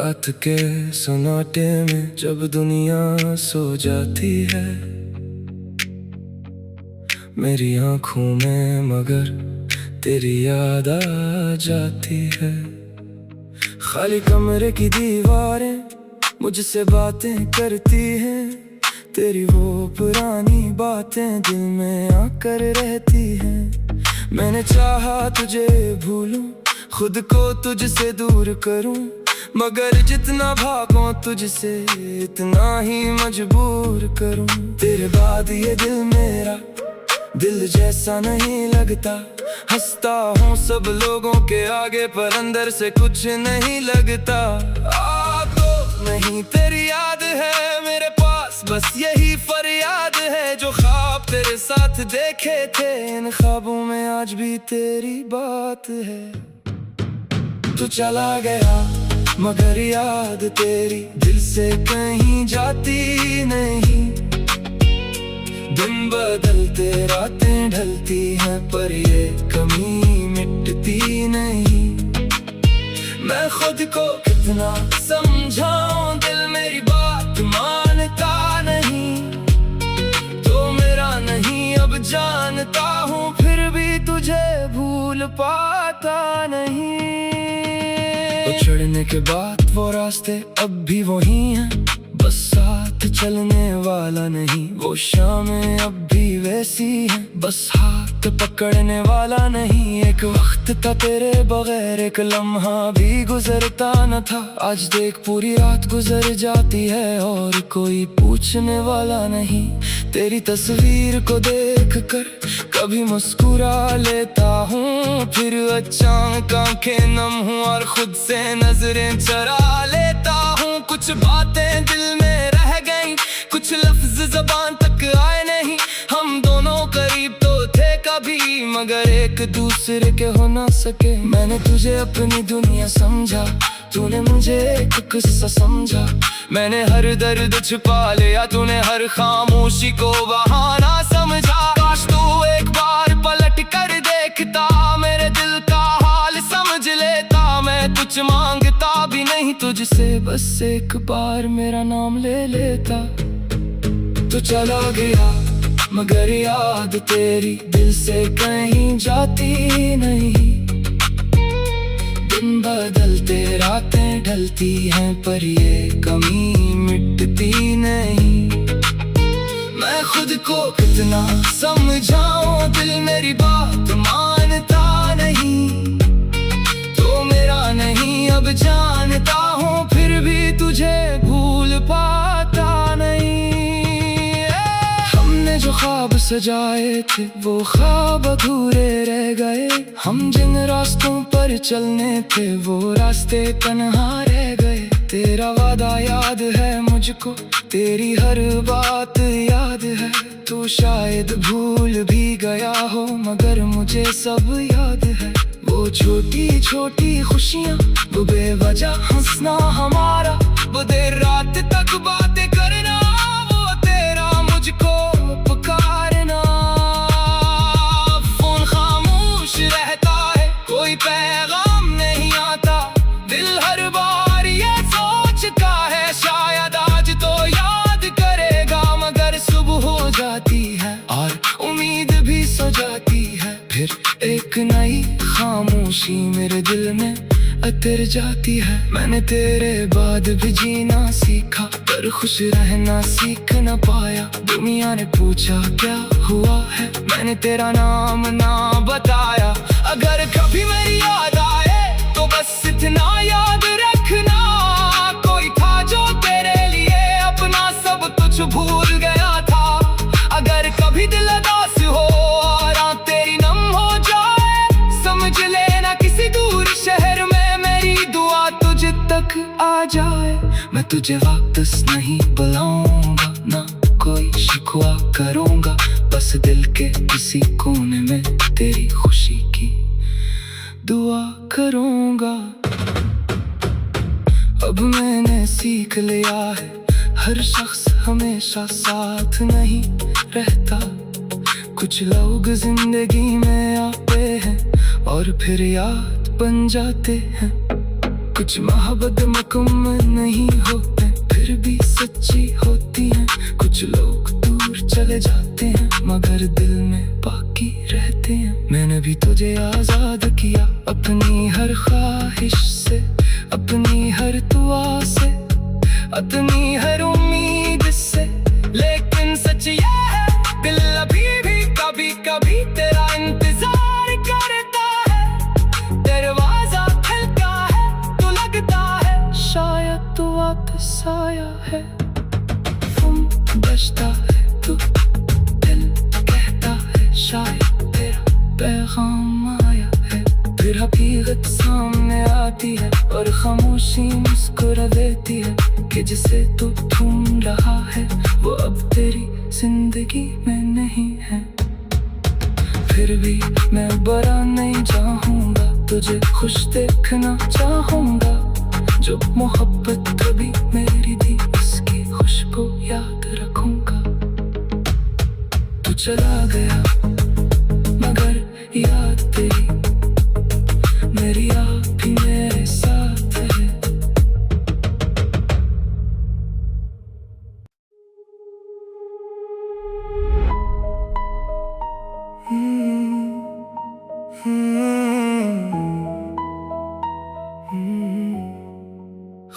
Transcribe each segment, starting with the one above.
रात के सन्नाटे में जब दुनिया सो जाती है, मेरी आंखों में मगर तेरी याद आ जाती है। खाली कमरे की दीवारें मुझसे बातें करती हैं, तेरी वो पुरानी बातें दिल में आकर रहती हैं। मैंने चाहा तुझे भूलूं, खुद को तुझसे दूर करूं, मगर जितना भागूं तुझसे इतना ही मजबूर करूं। तेरे बाद ये दिल मेरा दिल जैसा नहीं लगता, हंसता हूँ सब लोगों के आगे पर अंदर से कुछ नहीं लगता। तो नहीं तेरी याद है मेरे पास, बस यही फरियाद है। जो ख्वाब तेरे साथ देखे थे, इन ख्वाबों में आज भी तेरी बात है। तू चला गया मगर याद तेरी दिल से कहीं जाती नहीं। दिन बदलते रातें ढलती हैं, पर ये कमी मिटती नहीं। मैं खुद को कितना समझाऊं, दिल मेरी बात मानता नहीं। तो मेरा नहीं अब जानता हूँ, फिर भी तुझे भूल पाता नहीं। तो चढ़ने के बाद वो रास्ते अब भी वही हैं, बस साथ चलने वाला नहीं। वो शामें अब भी वैसी हैं, बस हाथ पकड़ने वाला नहीं। एक वक्त था तेरे बगैर एक लम्हा भी गुजरता न था। आज देख पूरी रात गुजर जाती है और कोई पूछने वाला नहीं। तेरी तस्वीर को देख कर कभी मुस्कुरा लेता हूँ, फिर अचानक आंखें नम हूँ और खुद से नजरें चरा लेता हूँ। कुछ बातें दिल में रह गई, कुछ लफ्ज ज़बान तक आए नहीं। हम दोनों करीब तो थे कभी, मगर एक दूसरे के हो ना सके। मैंने तुझे अपनी दुनिया समझा, तूने मुझे एक किस्सा समझा। मैंने हर दर्द छुपा लिया, तूने हर खामोशी को बहाना समझा। काश तू एक बार पलट कर देखता, मेरे दिल का हाल समझ लेता। मैं तुझ मांगता भी नहीं तुझसे, बस एक बार मेरा नाम ले लेता। तू चला गया मगर याद तेरी दिल से कहीं जाती नहीं। दिन बदलते रातें ढलती हैं, पर ये कमी मिटती नहीं। मैं खुद को कितना समझाऊं, दिल मेरी बात मानता नहीं। तो मेरा नहीं अब जानता हूँ, फिर भी तुझे भूल पाता नहीं। हमने जो ख्वाब सजाए थे वो ख्वाब अधूरे रह गए। हम जिन रास्तों पर चलने थे वो रास्ते तन्हा रह गए। तेरा वादा याद है मुझको, तेरी हर बात याद है। तू शायद भूल भी गया हो, मगर मुझे सब याद है। वो छोटी छोटी खुशियाँ, वो बेवजह हंसना हमारा, वो देर रात तक बातें करना, वो तेरा मुझको पुकारना। फोन खामोश रहता है, कोई पैगाम नहीं आता। दिल हर बार ये सोचता है शायद आज तो याद करेगा, मगर सुबह हो जाती है और उम्मीद भी सो जाती है। फिर एक नई खामोशी मेरे दिल में अतर जाती है। मैंने तेरे बाद भी जीना सीखा, पर खुश रहना सीख न पाया। दुनिया ने पूछा क्या हुआ है, मैंने तेरा नाम ना बताया। अगर कभी मेरी याद आए तो बस इतना याद रखना, कोई था जो तेरे लिए अपना सब कुछ भूल गया था। अगर कभी दिल उदास हो और तेरी नम हो जाए, समझ लेना किसी दूर शहर में मेरी दुआ तुझ तक आ जाए। मैं तुझे वापस नहीं बुलाऊंगा, ना कोई शिकवा करूंगा, बस दिल के किसी कोने में तेरी खुशी की दुआ करूंगा। अब मैंने सीख लिया है, हर शख्स हमेशा साथ नहीं रहता। कुछ लोग जिंदगी में आते हैं और फिर याद बन जाते हैं। कुछ मोहब्बत मुकम्मल नहीं होते फिर भी सच्ची होती है। कुछ लोग दूर चले जाते हैं मगर दिल में बाकी रहते हैं। मैंने भी तुझे आजाद किया अपनी हर ख्वाहिश से, अपनी हर दुआ से, अपनी हर उम्मीद से। लेकिन सच ये है दिल अभी भी कभी कभी तेरा इंतजार करता है। दरवाजा खिलता है तो लगता है शायद तू वापस आया है। फोन बजता है तो दिल कहता है शायद तेरा पैगाम आया है। फिर हकीकत सामने आती है और खामोशी मुस्कुरा देती है कि जिसे तू ढूंढ रहा है वो अब तेरी जिंदगी में नहीं है। फिर भी मैं बुरा नहीं चाहूंगा, तुझे खुश देखना चाहूंगा। जो मोहब्बत कभी मेरी थी उसकी खुशबू याद रखूंगा। तू चला गया मगर याद तेरी मेरी आप भी मेरे साथ है।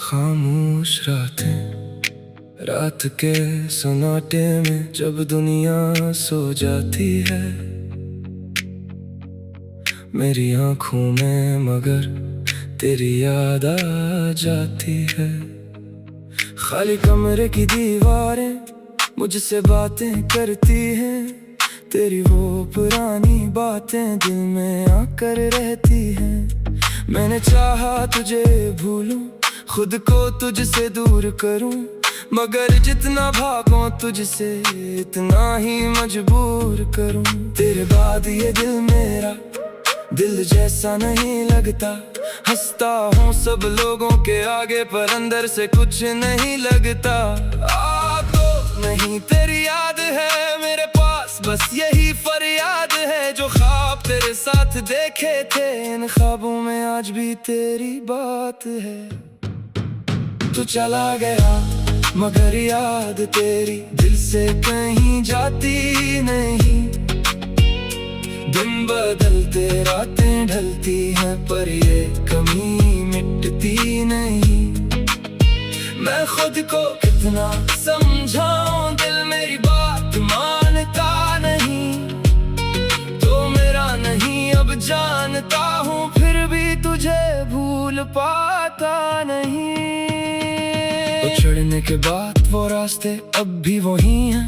खामोश रातें, रात के सन्नाटे में जब दुनिया सो जाती है, मेरी आंखों में मगर तेरी याद आ जाती है। खाली कमरे की दीवारें मुझसे बातें करती हैं, तेरी वो पुरानी बातें दिल में आकर रहती हैं। मैंने चाहा तुझे भूलूं, खुद को तुझसे दूर करूं, मगर जितना भागूं तुझसे इतना ही मजबूर करूं। तेरे बाद ये दिल मेरा दिल जैसा नहीं लगता। हंसता हूँ सब लोगों के आगे पर अंदर से कुछ नहीं लगता। तो नहीं तेरी याद है मेरे पास, बस यही फरियाद है। जो ख्वाब तेरे साथ देखे थे इन ख्वाबों में आज भी तेरी बात है। तू चला गया मगर याद तेरी दिल से कहीं जाती नहीं। दिन बदलते रातें ढलती हैं पर ये कमी मिटती नहीं। मैं खुद को कितना समझाऊं, दिल मेरी बात मानता नहीं। तो मेरा नहीं अब जानता हूँ, फिर भी तुझे भूल पाता नहीं। तो चढ़ने के बाद वो रास्ते अब भी वही हैं,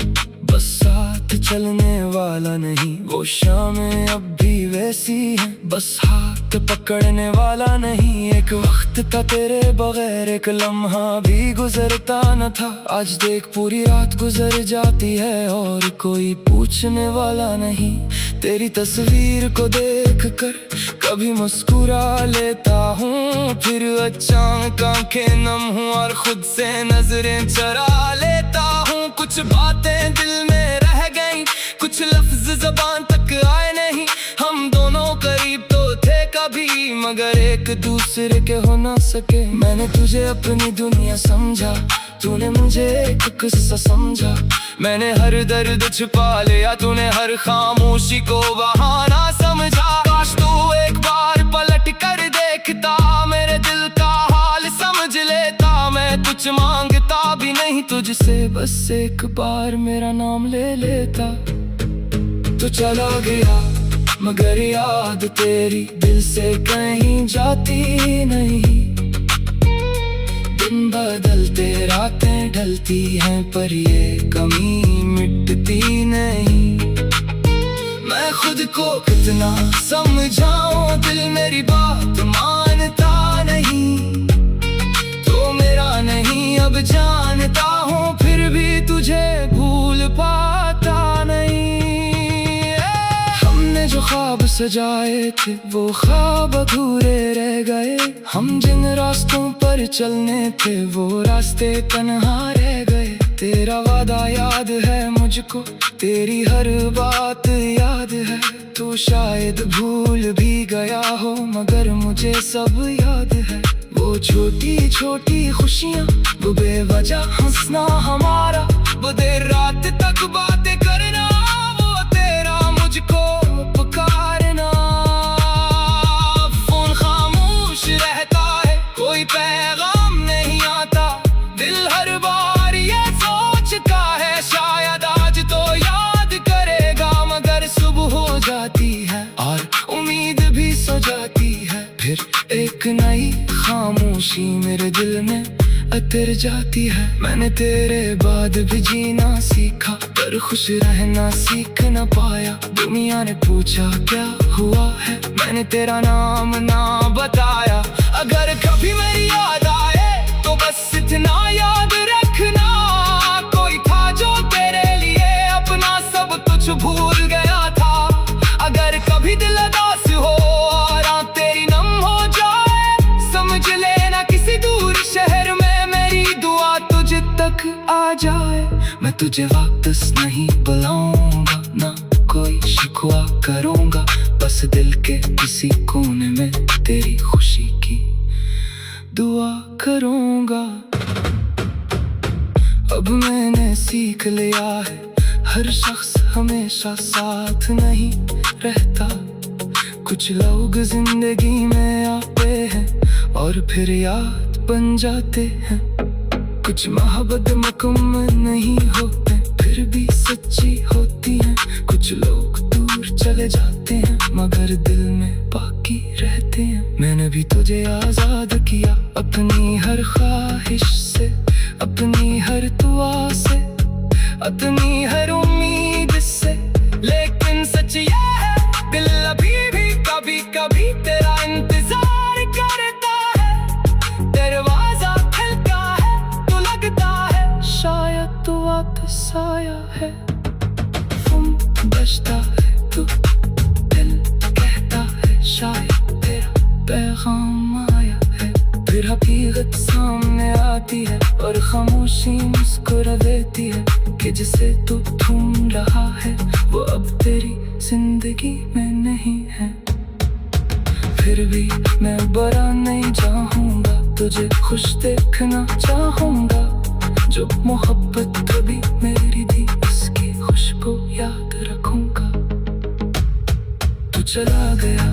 बस साथ चलने वाला नहीं। वो शामें अब भी वैसी हैं, बस हाथ पकड़ने वाला नहीं। एक वक्त था तेरे बगैर एक लम्हा भी गुजरता न था। आज देख पूरी रात गुजर जाती है और कोई पूछने वाला नहीं। तेरी तस्वीर को देख कर कभी मुस्कुरा लेता हूँ, फिर अचानक आंखें नम हूँ और खुद से नजरें चरा लेता हूँ। कुछ बातें दिल में रह गईं, कुछ लफ्ज ज़बान तक आए नहीं। हम दोनों करीब तो थे कभी मगर एक दूसरे के हो ना सके। मैंने तुझे अपनी दुनिया समझा, तूने मुझे एक किस्सा समझा। मैंने हर दर्द छुपा लिया, तूने हर खामोशी को बहाना समझा। काश तू एक बार पलट कर देखता, मेरे दिल का हाल समझ लेता। मैं कुछ मांगता भी नहीं तुझसे, बस एक बार मेरा नाम ले लेता। तू चला गया मगर याद तेरी दिल से कहीं जाती नहीं। दिन बदलते रातें ढलती हैं पर ये कमी मिटती नहीं। मैं खुद को कितना समझाऊं, दिल मेरी बात मानता नहीं। तो मेरा नहीं अब जानता हूँ, फिर भी तुझे भूल पाता नहीं। हमने जो ख्वाब सजाए थे वो ख्वाब अधूरे रह गए। हम जिन रास्तों पर चलने थे वो रास्ते तन्हा रह गए। तेरा वादा याद है मुझको, तेरी हर बात याद है। तू शायद भूल भी गया हो मगर मुझे सब याद है। वो छोटी छोटी खुशियाँ, वो बेवजह हंसना हमारा, वो देर रात तक बातें करना, वो तेरा मुझको पुकारना। फोन खामोश रहता है, कोई पैगाम नहीं आता, दिल हर बार ये सोचता है शायद आज तो याद करेगा, मगर सुबह हो जाती है और उम्मीद भी सो जाती है। फिर एक नई खामोशी मेरे दिल में उतर जाती है। मैंने तेरे बाद भी जीना सीखा, पर खुश रहना सीख न पाया। दुनिया ने पूछा क्या हुआ है, मैंने तेरा नाम ना बताया। अगर कभी मेरी याद आए तो बस इतना याद रखना, कोई था जो तेरे लिए अपना सब कुछ भूल गया था। अगर कभी दिल उदास हो और आँख तेरी नम हो जाए, समझ लेना किसी दूर शहर में मेरी दुआ तुझ तक आ जाए। मैं तुझे वापस नहीं बुलाऊंगा, ना कोई शिकवा करूंगा, बस दिल के किसी कोने में तेरी खुशी की दुआ करूंगा। अब मैंने सीख लिया है, हर शख्स हमेशा साथ नहीं रहता। कुछ लोग जिंदगी में आते हैं और फिर याद बन जाते हैं। कुछ मोहब्बत मुकम्मल नहीं होते, फिर भी सच्ची होती है। कुछ लोग दूर चले जाते हैं, मगर दिल में बाकी रहते हैं। मैंने भी तुझे आजाद किया अपनी हर ख्वाहिश से, अपनी हर दुआ से, अपनी हर उम्मीद से। लेकिन सच ये है, दिल अभी भी कभी कभी तेरा इंतजार करता है। दरवाजा खुलता है तो लगता है शायद तू वापस आया है। फोन बजता है तो दिल कहता है शायद तेरा पैगाम आया है। फिर हकीकत सामने आती है और खामोशी मुस्कुरा देती है कि जिसे तू ढूंढ रहा है वो अब तेरी जिंदगी में नहीं है। फिर भी मैं बुरा नहीं चाहूंगा, तुझे खुश देखना चाहूंगा। जो मोहब्बत कभी मेरी थी उसकी खुशबू याद रखूंगा। तू चला गया